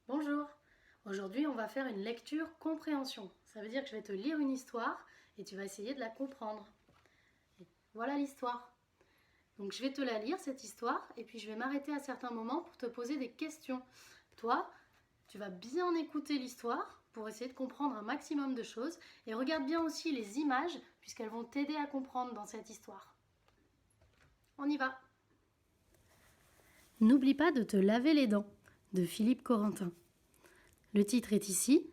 Bonjour, aujourd'hui on va faire une lecture compréhension. Ça veut dire que je vais te lire une histoire et tu vas essayer de la comprendre. Et voilà l'histoire. Donc je vais te la lire cette histoire et puis je vais m'arrêter à certains moments pour te poser des questions. Toi, tu vas bien écouter l'histoire pour essayer de comprendre un maximum de choses et regarde bien aussi les images puisqu'elles vont t'aider à comprendre dans cette histoire. On y va. N'oublie pas de te laver les dents de Philippe Corentin. Le titre est ici.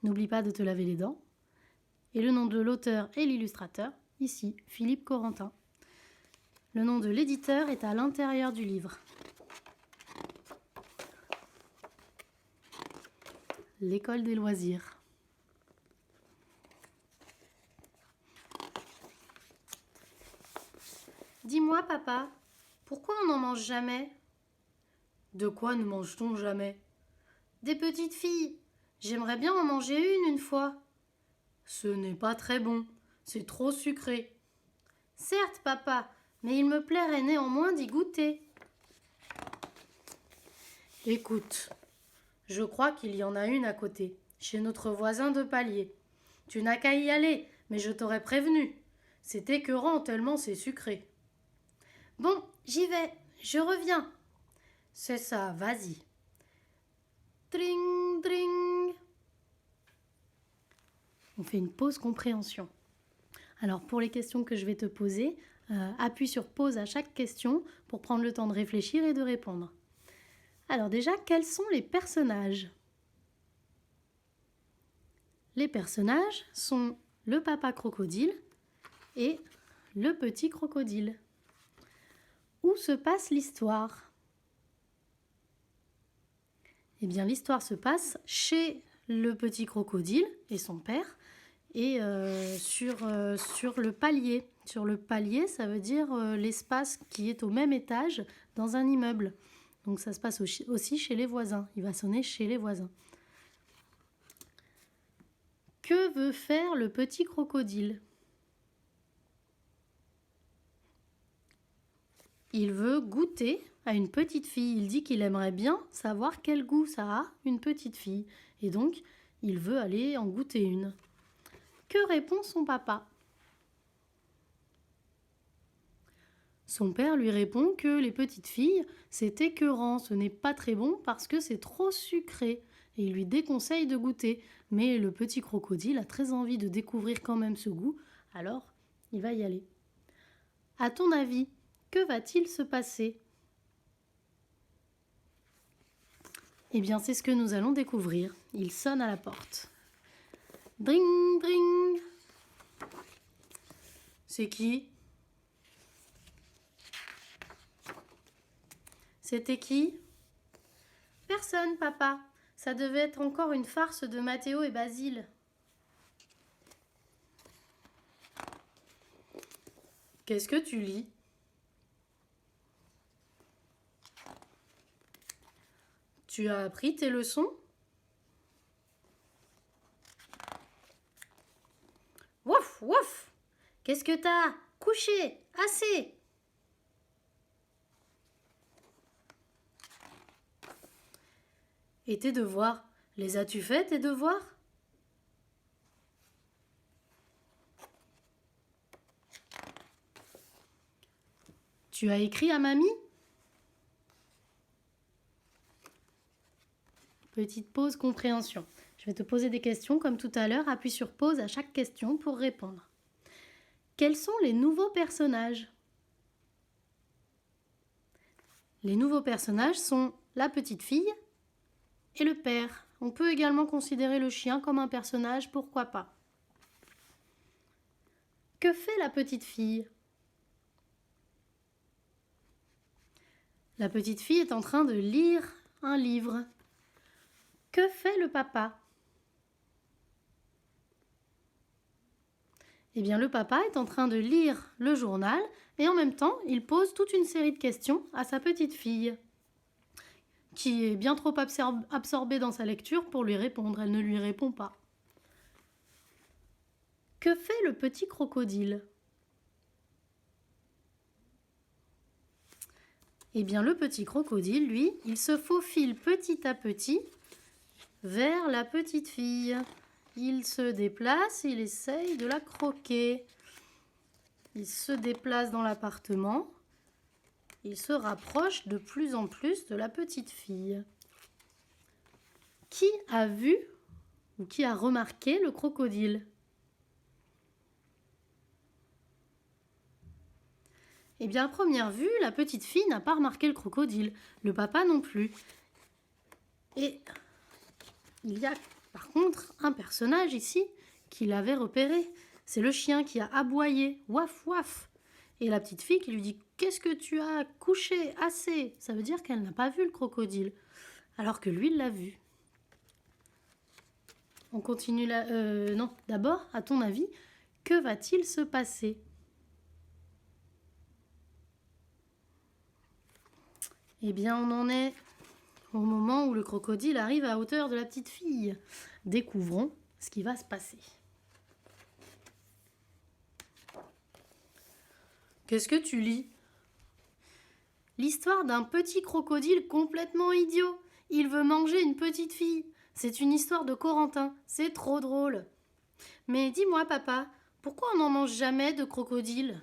N'oublie pas de te laver les dents. Et le nom de l'auteur et l'illustrateur, ici, Philippe Corentin. Le nom de l'éditeur est à l'intérieur du livre. L'école des loisirs. Dis-moi, papa, pourquoi on n'en mange jamais? De quoi ne mange-t-on jamais? Des petites filles. J'aimerais bien en manger une fois. Ce n'est pas très bon, c'est trop sucré. Certes, papa, mais il me plairait néanmoins d'y goûter. Écoute, je crois qu'il y en a une à côté, chez notre voisin de palier. Tu n'as qu'à y aller, mais je t'aurais prévenu. C'est écœurant tellement c'est sucré. Bon, j'y vais, je reviens. C'est ça, vas-y. Dring, dring. On fait une pause compréhension. Alors pour les questions que je vais te poser, appuie sur pause à chaque question pour prendre le temps de réfléchir et de répondre. Alors déjà, quels sont les personnages? Les personnages sont le papa crocodile et le petit crocodile. Où se passe l'histoire? Eh bien, l'histoire se passe chez le petit crocodile et son père et sur le palier. Sur le palier, ça veut dire l'espace qui est au même étage dans un immeuble. Donc ça se passe aussi chez les voisins. Il va sonner chez les voisins. Que veut faire le petit crocodile? Il veut goûter à une petite fille. Il dit qu'il aimerait bien savoir quel goût ça a, une petite fille. Et donc, il veut aller en goûter une. Que répond son papa? Son père lui répond que les petites filles, c'est écœurant, ce n'est pas très bon parce que c'est trop sucré. Et il lui déconseille de goûter. Mais le petit crocodile a très envie de découvrir quand même ce goût, alors il va y aller. À ton avis, que va-t-il se passer? Eh bien, c'est ce que nous allons découvrir. Il sonne à la porte. Dring, dring. C'est qui? C'était qui? Personne, papa. Ça devait être encore une farce de Mathéo et Basile. Qu'est-ce que tu lis? Tu as appris tes leçons? Wouf, wouf! Qu'est-ce que t'as? Couché, assez! Et tes devoirs? Les as-tu faits, tes devoirs? Tu as écrit à mamie? Petite pause compréhension. Je vais te poser des questions comme tout à l'heure. Appuie sur pause à chaque question pour répondre. Quels sont les nouveaux personnages? Les nouveaux personnages sont la petite fille et le père. On peut également considérer le chien comme un personnage, pourquoi pas. Que fait la petite fille? La petite fille est en train de lire un livre. Que fait le papa? Eh bien, le papa est en train de lire le journal et en même temps, il pose toute une série de questions à sa petite fille, qui est bien trop absorbée dans sa lecture pour lui répondre. Elle ne lui répond pas. Que fait le petit crocodile? Eh bien, le petit crocodile, lui, il se faufile petit à petit vers la petite fille. Il se déplace, il essaye de la croquer. Il se déplace dans l'appartement. Il se rapproche de plus en plus de la petite fille. Qui a vu ou qui a remarqué le crocodile? Eh bien, à première vue, la petite fille n'a pas remarqué le crocodile, le papa non plus. Et il y a par contre un personnage ici qui l'avait repéré. C'est le chien qui a aboyé, waf waf. Et la petite fille qui lui dit « Qu'est-ce que tu as couché assez ?» Ça veut dire qu'elle n'a pas vu le crocodile, alors que lui, il l'a vu. On continue là. Non, d'abord, à ton avis, que va-t-il se passer? Eh bien, on en est au moment où le crocodile arrive à hauteur de la petite fille. Découvrons ce qui va se passer. Qu'est-ce que tu lis? L'histoire d'un petit crocodile complètement idiot. Il veut manger une petite fille. C'est une histoire de Corentin. C'est trop drôle. Mais dis-moi, papa, pourquoi on n'en mange jamais de crocodile?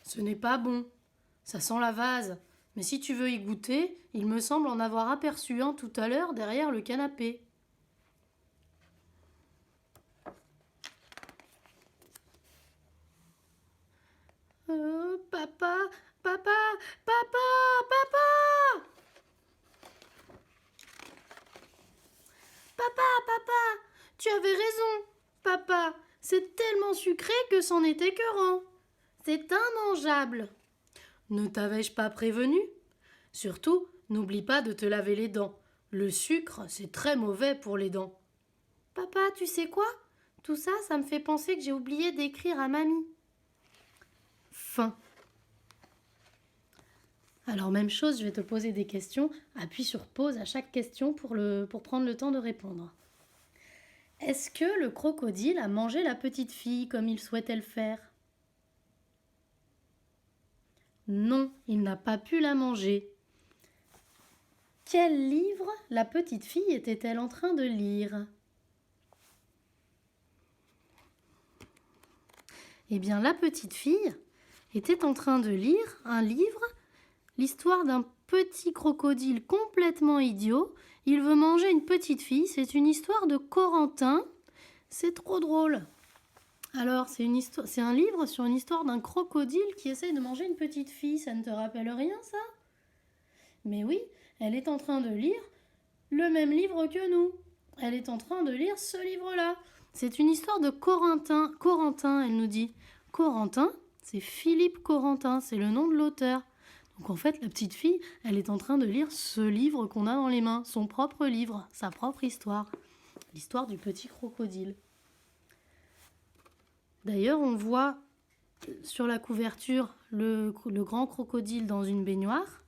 Ce n'est pas bon. Ça sent la vase. Mais si tu veux y goûter, il me semble en avoir aperçu un tout à l'heure derrière le canapé. Papa, papa, papa, papa! Papa, tu avais raison. Papa, c'est tellement sucré que c'en est écœurant. C'est immangeable. Ne t'avais-je pas prévenu? Surtout, n'oublie pas de te laver les dents. Le sucre, c'est très mauvais pour les dents. Papa, tu sais quoi? Tout ça, ça me fait penser que j'ai oublié d'écrire à mamie. Fin. Alors même chose, je vais te poser des questions. Appuie sur pause à chaque question pour prendre le temps de répondre. Est-ce que le crocodile a mangé la petite fille comme il souhaitait le faire? Non, il n'a pas pu la manger. Quel livre la petite fille était-elle en train de lire? Eh bien, la petite fille était en train de lire un livre, l'histoire d'un petit crocodile complètement idiot. Il veut manger une petite fille. C'est une histoire de Corentin. C'est trop drôle. Alors, c'est un livre sur une histoire d'un crocodile qui essaye de manger une petite fille. Ça ne te rappelle rien, ça? Mais oui, elle est en train de lire le même livre que nous. Elle est en train de lire ce livre-là. C'est une histoire de Corentin. Corentin, elle nous dit. Corentin, c'est Philippe Corentin, c'est le nom de l'auteur. Donc en fait, la petite fille, elle est en train de lire ce livre qu'on a dans les mains, son propre livre, sa propre histoire. L'histoire du petit crocodile. D'ailleurs, on voit sur la couverture le grand crocodile dans une baignoire.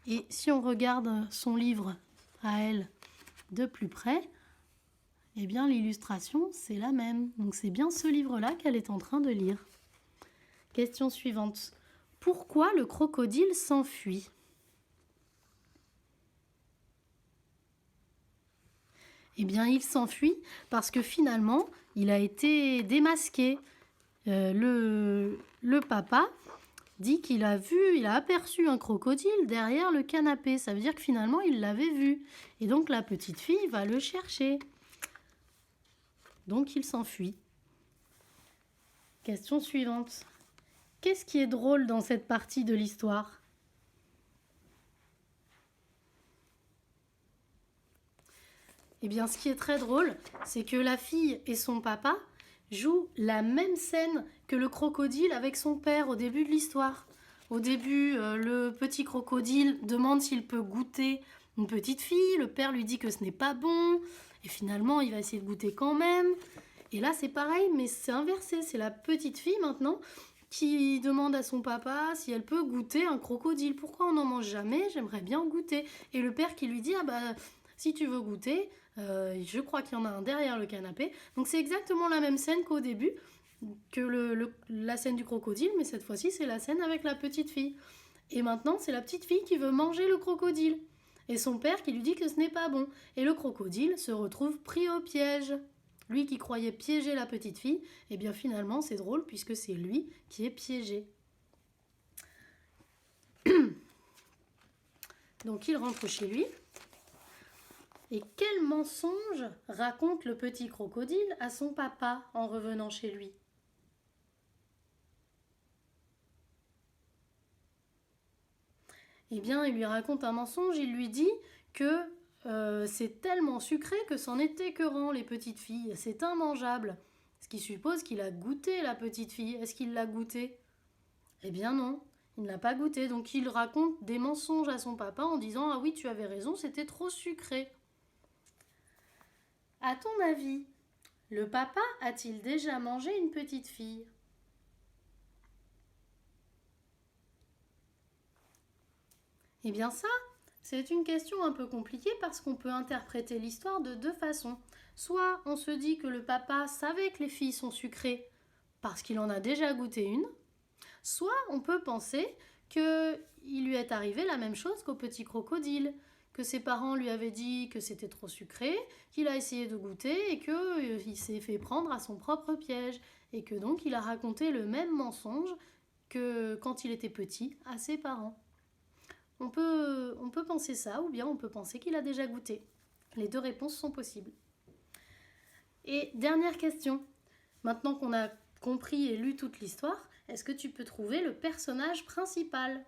Et si on regarde son livre à elle de plus près, eh bien l'illustration, c'est la même. Donc c'est bien ce livre-là qu'elle est en train de lire. Question suivante. Pourquoi le crocodile s'enfuit? Eh bien, il s'enfuit parce que finalement, il a été démasqué. Le papa dit qu'il a aperçu un crocodile derrière le canapé. Ça veut dire que finalement, il l'avait vu. Et donc, la petite fille va le chercher. Donc, il s'enfuit. Question suivante. Qu'est-ce qui est drôle dans cette partie de l'histoire? Eh bien, ce qui est très drôle, c'est que la fille et son papa jouent la même scène que le crocodile avec son père au début de l'histoire. Au début, le petit crocodile demande s'il peut goûter une petite fille. Le père lui dit que ce n'est pas bon. Et finalement, il va essayer de goûter quand même. Et là, c'est pareil, mais c'est inversé. C'est la petite fille maintenant qui demande à son papa si elle peut goûter un crocodile. Pourquoi on n'en mange jamais? J'aimerais bien en goûter. Et le père qui lui dit, ah bah, si tu veux goûter, je crois qu'il y en a un derrière le canapé. Donc c'est exactement la même scène qu'au début, que la scène du crocodile, mais cette fois-ci, c'est la scène avec la petite fille. Et maintenant, c'est la petite fille qui veut manger le crocodile. Et son père qui lui dit que ce n'est pas bon. Et le crocodile se retrouve pris au piège. Lui qui croyait piéger la petite fille, eh bien finalement c'est drôle puisque c'est lui qui est piégé. Donc il rentre chez lui. Et quel mensonge raconte le petit crocodile à son papa en revenant chez lui? Eh bien, il lui raconte un mensonge, il lui dit que c'est tellement sucré que c'en est écœurant, les petites filles, c'est immangeable. Ce qui suppose qu'il a goûté, la petite fille. Est-ce qu'il l'a goûté? Eh bien non, il ne l'a pas goûté, donc il raconte des mensonges à son papa en disant « Ah oui, tu avais raison, c'était trop sucré ». À ton avis, le papa a-t-il déjà mangé une petite fille? Eh bien ça, c'est une question un peu compliquée parce qu'on peut interpréter l'histoire de deux façons. Soit on se dit que le papa savait que les filles sont sucrées parce qu'il en a déjà goûté une, soit on peut penser qu'il lui est arrivé la même chose qu'au petit crocodile, que ses parents lui avaient dit que c'était trop sucré, qu'il a essayé de goûter et qu'il s'est fait prendre à son propre piège et que donc il a raconté le même mensonge que quand il était petit à ses parents. On peut penser ça ou bien on peut penser qu'il a déjà goûté. Les deux réponses sont possibles. Et dernière question. Maintenant qu'on a compris et lu toute l'histoire, est-ce que tu peux trouver le personnage principal?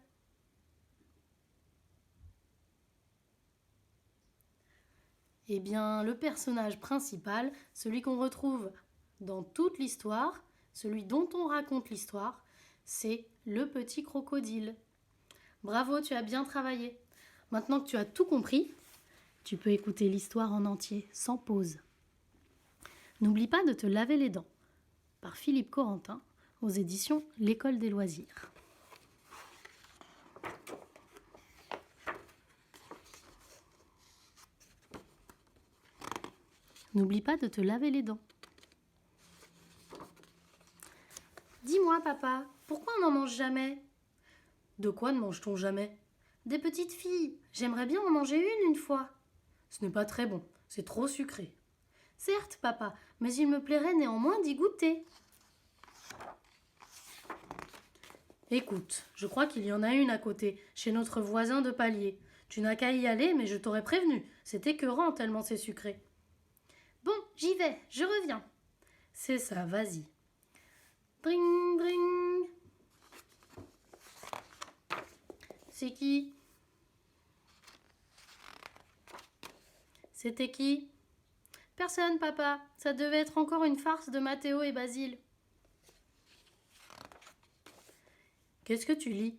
Eh bien, le personnage principal, celui qu'on retrouve dans toute l'histoire, celui dont on raconte l'histoire, c'est le petit crocodile. Bravo, tu as bien travaillé. Maintenant que tu as tout compris, tu peux écouter l'histoire en entier, sans pause. N'oublie pas de te laver les dents. Par Philippe Corentin, aux éditions L'École des loisirs. N'oublie pas de te laver les dents. Dis-moi, papa, pourquoi on n'en mange jamais? De quoi ne mange-t-on jamais? Des petites filles. J'aimerais bien en manger une fois. Ce n'est pas très bon, c'est trop sucré. Certes, papa, mais il me plairait néanmoins d'y goûter. Écoute, je crois qu'il y en a une à côté, chez notre voisin de palier. Tu n'as qu'à y aller, mais je t'aurais prévenu. C'est écœurant tellement c'est sucré. Bon, j'y vais, je reviens. C'est ça, vas-y. Dring, dring. C'est qui? C'était qui? Personne, papa. Ça devait être encore une farce de Mathéo et Basile. Qu'est-ce que tu lis?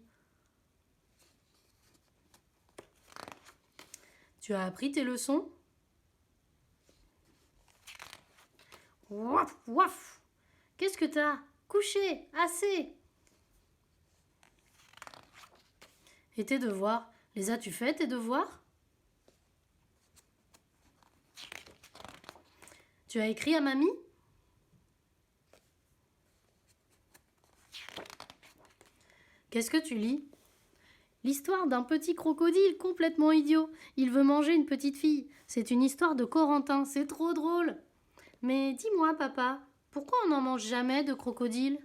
Tu as appris tes leçons? Ouaf, ouaf. Qu'est-ce que t'as? Couché, assez. Et tes devoirs? Les as-tu faits, tes devoirs? Tu as écrit à mamie? Qu'est-ce que tu lis? L'histoire d'un petit crocodile complètement idiot. Il veut manger une petite fille. C'est une histoire de Corentin, c'est trop drôle. Mais dis-moi, papa, pourquoi on n'en mange jamais de crocodile?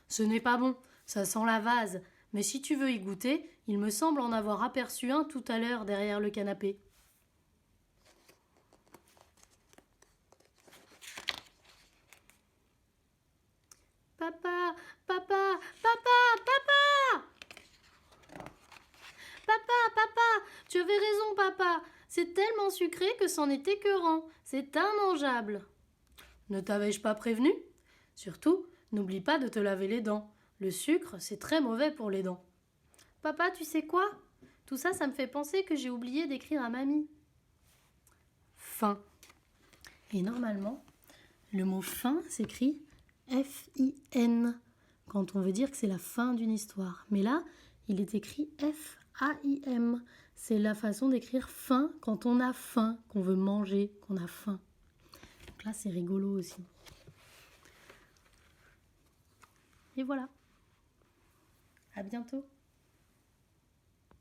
Ce n'est pas bon, ça sent la vase. Mais si tu veux y goûter, il me semble en avoir aperçu un tout à l'heure derrière le canapé. Papa, papa, papa, papa! Papa, tu avais raison, papa. C'est tellement sucré que c'en est écœurant. C'est immangeable. Ne t'avais-je pas prévenu? Surtout, n'oublie pas de te laver les dents. Le sucre, c'est très mauvais pour les dents. Papa, tu sais quoi? Tout ça, ça me fait penser que j'ai oublié d'écrire à mamie. Fin. Et normalement, le mot fin s'écrit F-I-N quand on veut dire que c'est la fin d'une histoire. Mais là, il est écrit F-A-I-M. C'est la façon d'écrire fin quand on a faim, qu'on veut manger, qu'on a faim. Donc là, c'est rigolo aussi. Et voilà. À bientôt.